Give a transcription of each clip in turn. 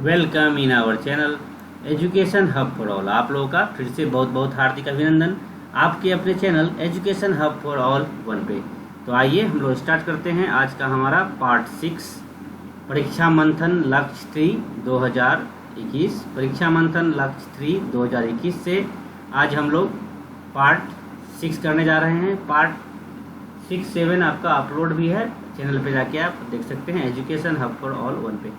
Welcome in our channel education hub for all. आप लोगों का फिर से बहुत बहुत हार्दिक अभिनंदन आपके अपने channel education hub for all 1 पे। तो आइए हम लोग स्टार्ट करते हैं आज का हमारा पार्ट 6 परीक्षा मंथन लक्ष्य 3 2021। परीक्षा मंथन लक्ष्य 3 2021 से आज हम लोग पार्ट 6 करने जा रहे हैं। पार्ट 6, 7 आपका अपलोड भी है, चैनल पे जाके आप देख सकते हैं एजुकेशन हब फॉर ऑल 1 पे।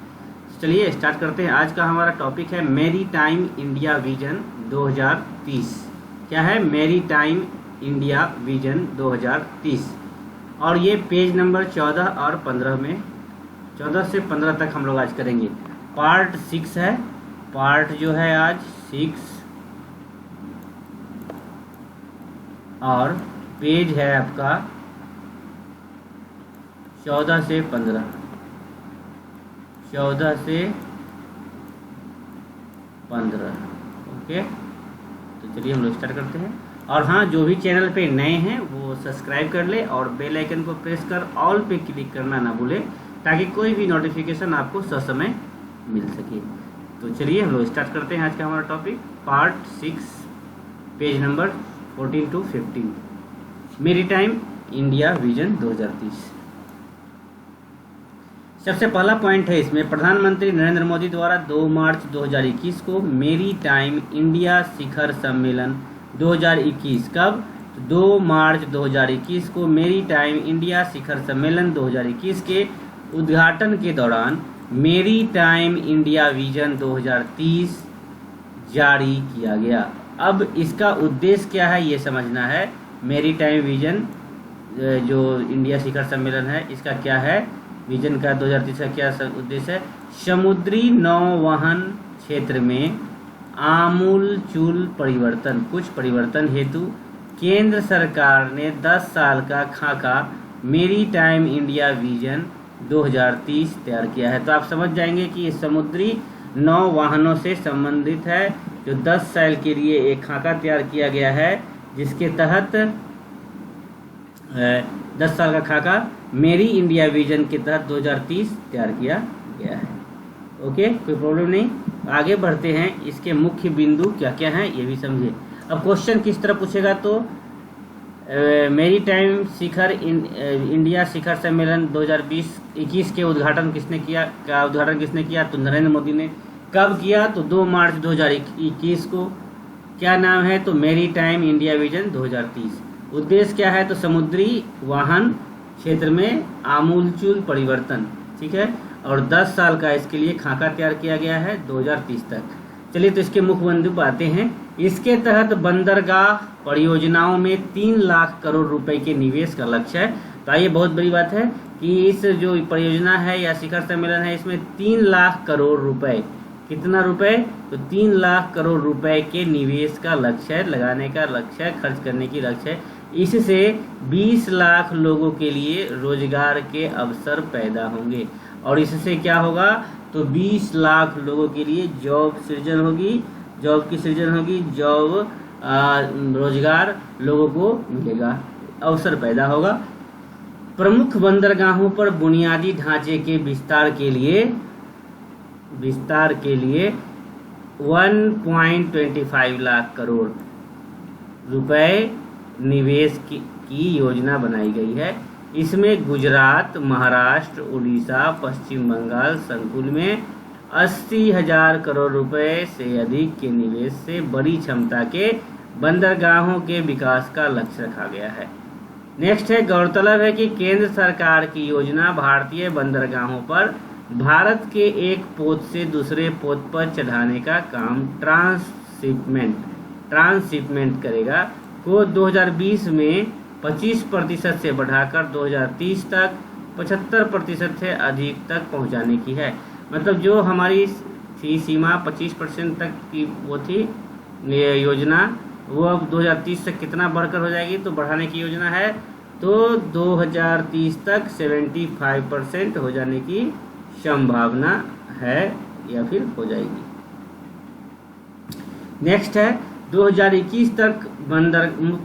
चलिए स्टार्ट करते हैं। आज का हमारा टॉपिक है मेरी टाइम इंडिया विजन 2030। क्या है? मेरी टाइम इंडिया विजन 2030। और ये पेज नंबर 14 और 15 में 14 से 15 तक हम लोग आज करेंगे। पार्ट 6 है, पार्ट जो है आज 6 और पेज है आपका 14 से 15, 14 से 15। ओके, तो चलिए हम लोग स्टार्ट करते हैं। और हाँ, जो भी चैनल पे नए हैं वो सब्सक्राइब कर ले और बेल आइकन को प्रेस कर ऑल पे क्लिक करना ना भूले, ताकि कोई भी नोटिफिकेशन आपको ससमय मिल सके। तो चलिए हम लोग स्टार्ट करते हैं आज का हमारा topic. Part 6 page number 14 to 15 मेरी टाइम इंडिया विजन 2030। सबसे पहला पॉइंट है इसमें, प्रधानमंत्री नरेंद्र मोदी द्वारा 2 मार्च 2021 को मेरी टाइम इंडिया शिखर सम्मेलन 2021। कब? 2 मार्च 2021 को मेरी टाइम इंडिया शिखर सम्मेलन 2021 के उद्घाटन के दौरान मेरी टाइम इंडिया विजन 2030 जारी किया गया। अब इसका उद्देश्य क्या है ये समझना है। मेरी टाइम विजन जो इंडिया शिखर सम्मेलन है, इसका क्या है? विजन का 2030 का क्या उद्देश्य है? समुद्री नौवहन क्षेत्र में आमूलचूल परिवर्तन, कुछ परिवर्तन हेतु केंद्र सरकार ने 10 साल का खाका मेरी टाइम इंडिया विजन 2030 तैयार किया है। तो आप समझ जाएंगे कि ये समुद्री नौवहनों से संबंधित है, जो 10 साल के लिए एक खाका तैयार किया गया है, जिसके तहत 10 साल का खाका मेरी इंडिया विजन के तहत 2030 तैयार किया गया है। ओके, कोई प्रॉब्लम नहीं। आगे बढ़ते हैं। इसके मुख्य बिंदु क्या क्या हैं ये भी समझिए। अब क्वेश्चन किस तरह पूछेगा तो मेरी टाइम शिखर इंडिया शिखर सम्मेलन 2021 के उद्घाटन किसने किया? तो नरेंद्र मोदी ने। कब किया? तो 2 मार्च 2021 को। क्या नाम है? तो मेरी टाइम इंडिया विजन 2030। उद्देश्य क्या है? तो समुद्री वाहन क्षेत्र में आमूलचूल परिवर्तन, ठीक है। और 10 साल का इसके लिए खाका तैयार किया गया है 2030 तक। चलिए, तो इसके मुख्य बिंदु आते हैं। इसके तहत बंदरगाह परियोजनाओं में 3 लाख करोड़ रुपए के निवेश का लक्ष्य है। तो ये बहुत बड़ी बात है कि इस जो परियोजना है या शिखर सम्मेलन है, इसमें 3 लाख करोड़ रुपए, कितना रुपए? तो 3 लाख करोड़ रुपए के निवेश का लक्ष्य है, लगाने का लक्ष्य है, खर्च करने की लक्ष्य है। इससे 20 लाख लोगों के लिए रोजगार के अवसर पैदा होंगे। और इससे क्या होगा? तो 20 लाख लोगों के लिए जॉब सृजन होगी, रोजगार लोगों को मिलेगा, अवसर पैदा होगा। प्रमुख बंदरगाहों पर बुनियादी ढांचे के विस्तार के लिए 1.25 लाख करोड़ रुपए निवेश की योजना बनाई गई है। इसमें गुजरात, महाराष्ट्र, उड़ीसा, पश्चिम बंगाल संकुल में 80,000 करोड़ रुपए से अधिक के निवेश से बड़ी क्षमता के बंदरगाहों के विकास का लक्ष्य रखा गया है। नेक्स्ट है, गौरतलब है कि केंद्र सरकार की योजना भारतीय बंदरगाहों पर भारत के एक पोत से दूसरे पोत पर चढ़ाने का काम ट्रांसशिपमेंट करेगा को 2020 में 25% से बढ़ाकर 2030 तक 75% से अधिक तक पहुंचाने की है। मतलब जो हमारी थी सीमा 25% तक की वो थी योजना, वो अब 2030 तक कितना बढ़कर हो जाएगी? तो बढ़ाने की योजना है, तो 2030 तक 75% हो जाने की संभावना है या फिर हो जाएगी। नेक्स्ट है, 2021 तक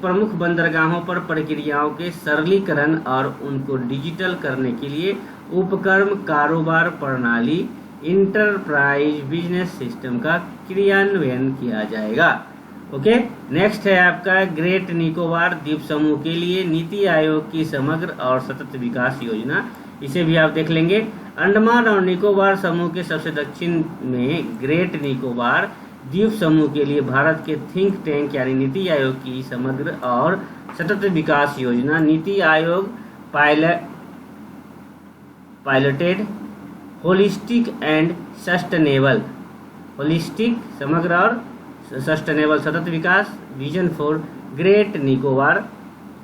प्रमुख बंदरगाहों पर प्रक्रियाओं के सरलीकरण और उनको डिजिटल करने के लिए उपक्रम कारोबार प्रणाली इंटरप्राइज बिजनेस सिस्टम का क्रियान्वयन किया जाएगा। ओके, नेक्स्ट है आपका ग्रेट निकोबार द्वीप समूह के लिए नीति आयोग की समग्र और सतत विकास योजना। इसे भी आप देख लेंगे। अंडमान और निकोबार समूह के सबसे दक्षिण में ग्रेट निकोबार द्वीप समूह के लिए भारत के थिंक टैंक यानी नीति आयोग की समग्र और सतत विकास योजना NITI Aayog piloted holistic and sustainable समग्र और सस्टेनेबल सतत विकास vision for great Nicobar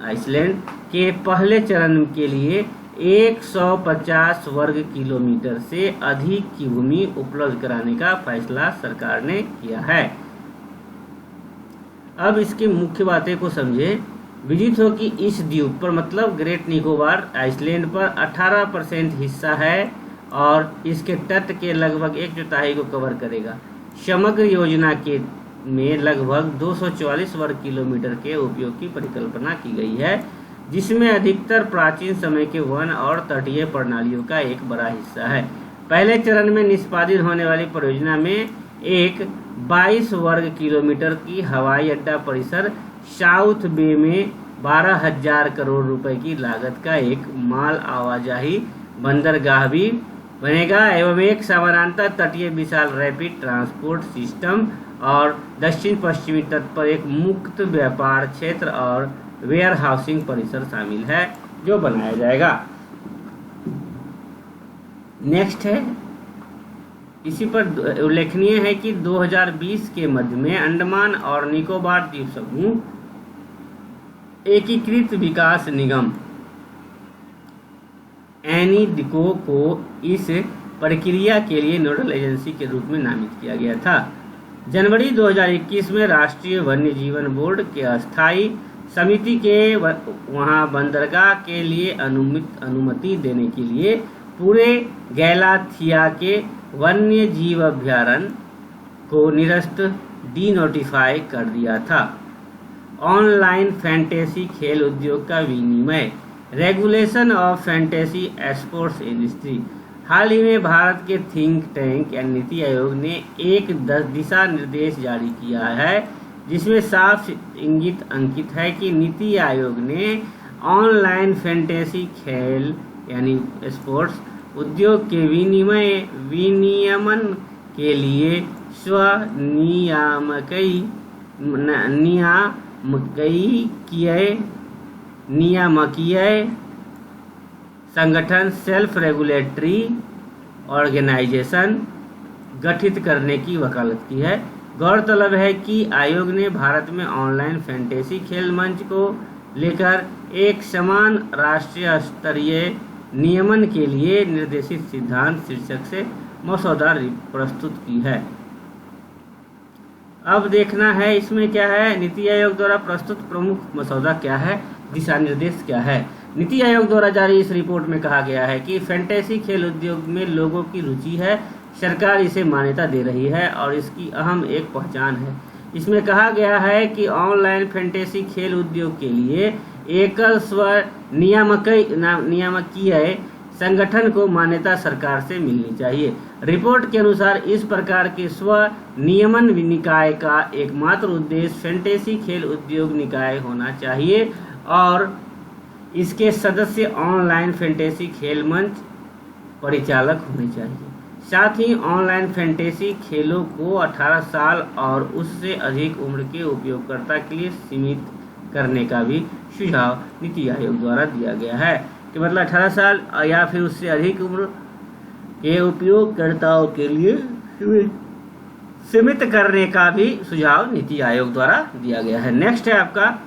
island के पहले चरण के लिए 150 वर्ग किलोमीटर से अधिक की भूमि उपलब्ध कराने का फैसला सरकार ने किया है। अब इसकी मुख्य बातें को समझे। विदित हो कि इस द्वीप पर मतलब ग्रेट निकोबार आइसलैंड पर 18% हिस्सा है और इसके तट के लगभग 1/4 को कवर करेगा। समग्र योजना के में लगभग 244 वर्ग किलोमीटर के उपयोग की परिकल्पना की गई है, जिसमें अधिकतर प्राचीन समय के वन और तटीय प्रणालियों का एक बड़ा हिस्सा है। पहले चरण में निष्पादित होने वाली परियोजना में एक 22 वर्ग किलोमीटर की हवाई अड्डा परिसर, साउथ बे में 12,000 करोड़ रुपए की लागत का एक माल आवाजाही बंदरगाह भी बनेगा एवं एक समानांतर तटीय विशाल रैपिड ट्रांसपोर्ट सिस्टम और दक्षिण पश्चिमी तट पर एक मुक्त व्यापार क्षेत्र और वेयर हाउसिंग परिसर शामिल है जो बनाया जाएगा। नेक्स्ट है, इसी पर उल्लेखनीय है कि 2020 के मध्य में अंडमान और निकोबार द्वीप समूह एकीकृत विकास निगम एनीडको को इस प्रक्रिया के लिए नोडल एजेंसी के रूप में नामित किया गया था। जनवरी 2021 में राष्ट्रीय वन्य जीवन बोर्ड के अस्थायी समिति के वहां बंदरगाह के लिए अनुमति देने के लिए पूरे गैलाथिया के वन्य जीव अभ्यारण्य को निरस्त डीनोटिफाई कर दिया था। ऑनलाइन फैंटेसी खेल उद्योग का विनिमय, regulation of fantasy sports industry. हाल ही में भारत के थिंक टैंक या नीति आयोग ने एक दिशा निर्देश जारी किया है जिसमें साफ इंगित अंकित है कि नीति आयोग ने ऑनलाइन फैंटेसी खेल यानी स्पोर्ट्स उद्योग के विनियमन के लिए नियामकीय संगठन सेल्फ रेगुलेटरी ऑर्गेनाइजेशन गठित करने की वकालत की है। गौरतलब है कि आयोग ने भारत में ऑनलाइन फैंटेसी खेल मंच को लेकर एक समान राष्ट्रीय स्तरीय नियमन के लिए निर्देशित सिद्धांत शीर्षक से मसौदा प्रस्तुत की है। अब देखना है इसमें क्या है, नीति आयोग द्वारा प्रस्तुत प्रमुख मसौदा क्या है, दिशा निर्देश क्या है। नीति आयोग द्वारा जारी इस रिपोर्ट में कहा गया है कि फैंटेसी खेल उद्योग में लोगों की रुचि है, सरकार इसे मान्यता दे रही है और इसकी अहम एक पहचान है। इसमें कहा गया है कि ऑनलाइन फैंटेसी खेल उद्योग के लिए एकल स्व नियामकीय संगठन को मान्यता सरकार से मिलनी चाहिए। रिपोर्ट के अनुसार इस प्रकार के स्व नियमन निकाय का एकमात्र उद्देश्य फैंटेसी खेल उद्योग निकाय होना चाहिए और इसके सदस्य ऑनलाइन फैंटेसी खेल मंच परिचालक होने चाहिए। साथ ही ऑनलाइन फैंटेसी खेलों को 18 साल और उससे अधिक उम्र के उपयोगकर्ता के लिए सीमित करने का भी सुझाव नीति आयोग द्वारा दिया गया है कि मतलब 18 साल या फिर उससे अधिक उम्र के उपयोगकर्ताओं के लिए सीमित करने का भी सुझाव नीति आयोग द्वारा दिया गया है। नेक्स्ट है आपका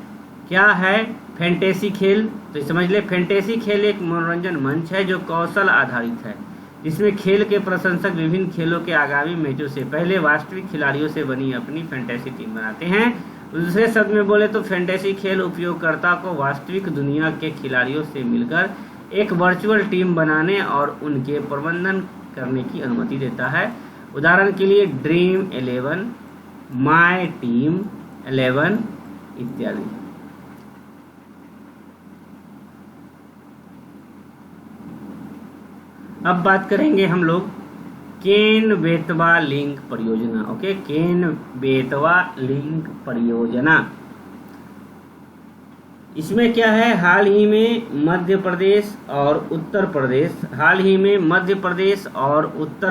क्या है फैंटेसी खेल, तो समझ ले फैंटेसी खेल एक मनोरंजन मंच है जो कौशल आधारित है, जिसमें खेल के प्रशंसक विभिन्न खेलों के आगामी मैचों से पहले वास्तविक खिलाड़ियों से बनी अपनी फैंटेसी टीम बनाते हैं। दूसरे शब्द में बोले तो फैंटेसी खेल उपयोगकर्ता को वास्तविक दुनिया के खिलाड़ियों से मिलकर एक वर्चुअल टीम बनाने और उनके प्रबंधन करने की अनुमति देता है। उदाहरण के लिए ड्रीम 11, माई टीम 11 इत्यादि। अब बात करेंगे हम लोग केन बेतवा लिंक परियोजना। ओके, केन बेतवा लिंक परियोजना। इसमें क्या है, हाल ही में मध्य प्रदेश और उत्तर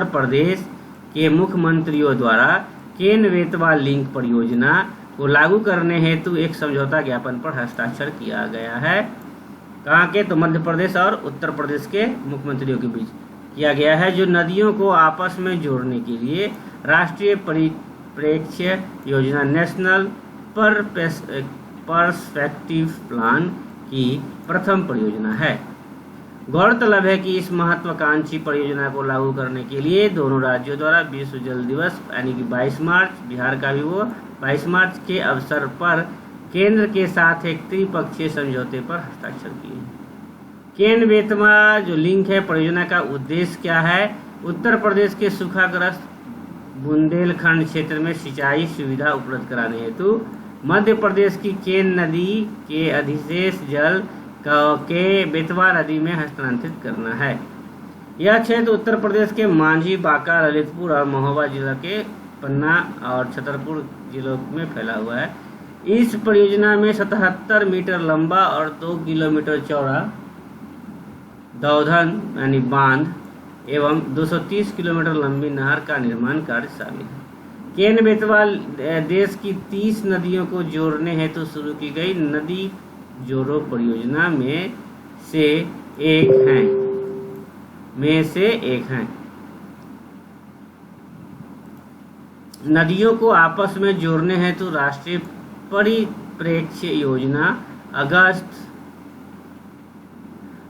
प्रदेश के मुख्यमंत्रियों द्वारा केन बेतवा लिंक परियोजना को लागू करने हेतु एक समझौता ज्ञापन पर हस्ताक्षर किया गया है। कहाँ के, तो मध्य प्रदेश और उत्तर प्रदेश के मुख्यमंत्रियों के बीच किया गया है, जो नदियों को आपस में जोड़ने के लिए राष्ट्रीय परिप्रेक्ष्य योजना, नेशनल पर्सपेक्टिव प्लान की प्रथम परियोजना है। गौरतलब है कि इस महत्वाकांक्षी परियोजना को लागू करने के लिए दोनों राज्यों द्वारा विश्व जल दिवस यानी कि 22 मार्च, बिहार का भी वो 22 मार्च के अवसर पर केंद्र के साथ एक त्रिपक्षीय समझौते पर हस्ताक्षर किए। केन बेतवा जो लिंक है परियोजना का उद्देश्य क्या है, उत्तर प्रदेश के सूखाग्रस्त बुंदेलखंड क्षेत्र में सिंचाई सुविधा उपलब्ध कराने हेतु मध्य प्रदेश की केन नदी के अधिशेष जल के बेतवा नदी में हस्तांतरित करना है। यह क्षेत्र उत्तर प्रदेश के मांझी, बांका, ललितपुर और महोबा जिला के पन्ना और छतरपुर जिलों में फैला हुआ है। इस परियोजना में 77 मीटर लंबा और 2 किलोमीटर चौड़ा दौधन यानी बांध एवं 230 किलोमीटर लंबी नहर का निर्माण कार्य शामिल है। केन बेतवा देश की 30 नदियों को जोड़ने हेतु शुरू की गई नदी जोड़ो परियोजना में से एक है। नदियों को आपस में जोड़ने हेतु राष्ट्रीय परिप्रेक्ष्य योजना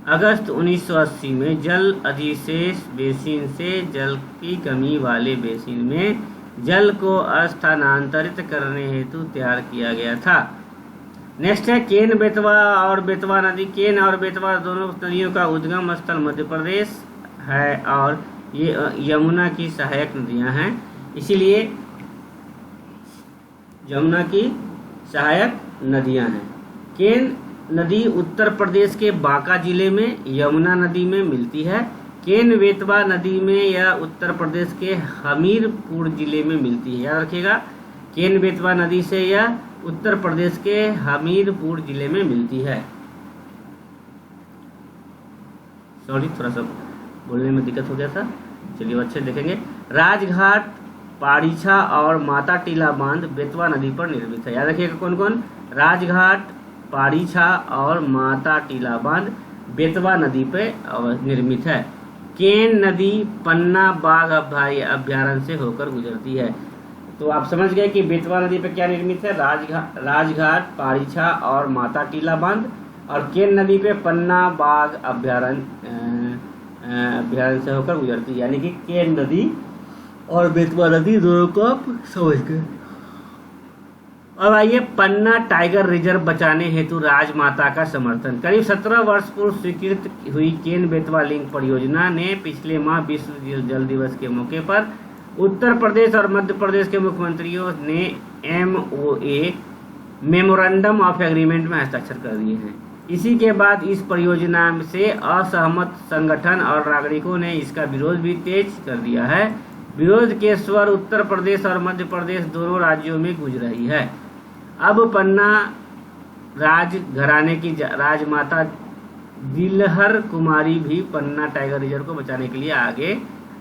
अगस्त 1980 में जल अधिशेष बेसिन से जल की कमी वाले बेसिन में जल को स्थानांतरित करने हेतु तैयार किया गया था। नेक्स्ट है केन बेतवा और बेतवा नदी। केन और बेतवा दोनों नदियों का उद्गम स्थल मध्य प्रदेश है और ये यमुना की सहायक नदियां हैं, इसीलिए यमुना की सहायक नदियां हैं। केन नदी उत्तर प्रदेश के बांका जिले में यमुना नदी में मिलती है। केन बेतवा नदी में यह उत्तर प्रदेश के हमीरपुर जिले में मिलती है। याद रखिएगा, केन बेतवा नदी से यह उत्तर प्रदेश के हमीरपुर जिले में मिलती है। सॉरी, थोड़ा सा बोलने में दिक्कत हो गया था, चलिए अच्छे देखेंगे। राजघाट, पाड़ीछा और माता टीला बांध बेतवा नदी पर निर्मित है। याद रखिएगा कौन कौन, राजघाट, पाड़ीछा और माता टीला बांध बेतवा नदी पर निर्मित है। केन नदी पन्ना बाघ अभयारण्य से होकर गुजरती है। तो आप समझ गए कि बेतवा नदी पे क्या निर्मित है, राजघाट, पाड़ीछा और माता टीला बांध, और केन नदी पे पन्ना बाघ अभयारण्य से होकर गुजरती है। यानी कि केन नदी और बेतवा नदी दोनों को आप समझ गए। अब आइए, पन्ना टाइगर रिजर्व बचाने हेतु राजमाता का समर्थन। करीब 17 वर्ष पूर्व स्वीकृत हुई केन बेतवा लिंक परियोजना ने पिछले माह विश्व जल दिवस के मौके पर उत्तर प्रदेश और मध्य प्रदेश के मुख्यमंत्रियों ने MOA मेमोरेंडम ऑफ एग्रीमेंट में हस्ताक्षर कर दिए हैं। इसी के बाद इस परियोजना से असहमत संगठन और नागरिकों ने इसका विरोध भी तेज कर दिया है। विरोध के स्वर उत्तर प्रदेश और मध्य प्रदेश दोनों राज्यों में गूंज रही है। अब पन्ना राजघराने की राजमाता दिलहर कुमारी भी पन्ना टाइगर रिजर्व को बचाने के लिए आगे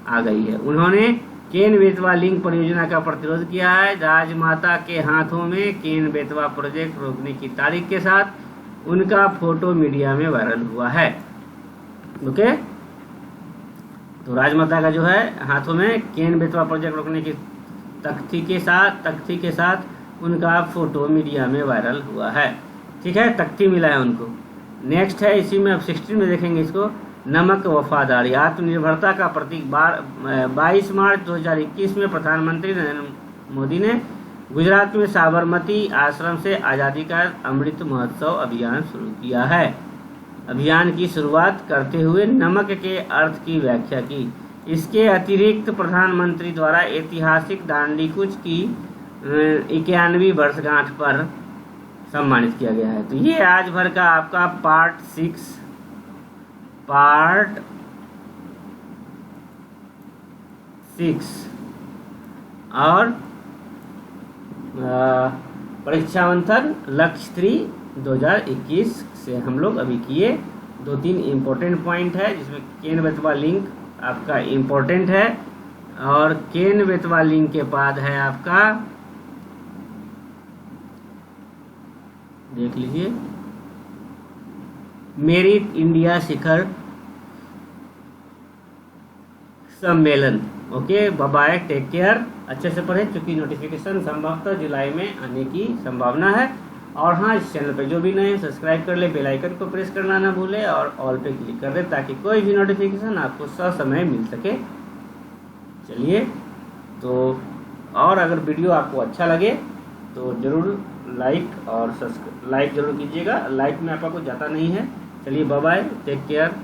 आ गई है। उन्होंने केन बेतवा लिंक परियोजना का प्रतिरोध किया है। राजमाता के हाथों में केन बेतवा प्रोजेक्ट रोकने की तारीख के साथ उनका फोटो मीडिया में वायरल हुआ है। ओके, तो राजमाता का जो है हाथों में केन बेतवा प्रोजेक्ट रोकने की तख्ती के साथ उनका फोटो मीडिया में वायरल हुआ है। ठीक है, तख्ती मिला है उनको। नेक्स्ट है, इसी में अब 16 में देखेंगे इसको, नमक वफादारी आत्मनिर्भरता का प्रतीक। 22 मार्च 2021 में प्रधानमंत्री नरेंद्र मोदी ने गुजरात में साबरमती आश्रम से आज़ादी का अमृत महोत्सव अभियान शुरू किया है। अभियान की शुरुआत करते हुए नमक के अर्थ की व्याख्या की। इसके अतिरिक्त प्रधानमंत्री द्वारा ऐतिहासिक दांडी कूच की 91वीं वर्षगांठ पर सम्मानित किया गया है। तो ये आज भर का आपका पार्ट 6 6 और परीक्षा मंथन लक्ष्य 3 2021 से हम लोग अभी किए। 2-3 इम्पोर्टेंट पॉइंट है जिसमें केन बेतवा लिंक आपका इम्पोर्टेंट है, और केन बेतवा लिंक के बाद है आपका, देख लीजिए, मेरिट इंडिया शिखर सम्मेलन। Okay, bye bye, take care, अच्छे से पढ़ें क्योंकि नोटिफिकेशन संभवतः जुलाई में आने की संभावना है। और हाँ, इस चैनल पे जो भी नए हैं सब्सक्राइब कर ले, बेल आइकन को प्रेस करना ना भूले और ऑल पे क्लिक कर दे ताकि कोई भी नोटिफिकेशन आपको ससमय मिल सके। चलिए, तो और अगर वीडियो आपको अच्छा लगे तो ज़रूर लाइक और लाइक ज़रूर कीजिएगा। लाइक में आपका कुछ जाता नहीं है। चलिए, बाय बाय, टेक केयर।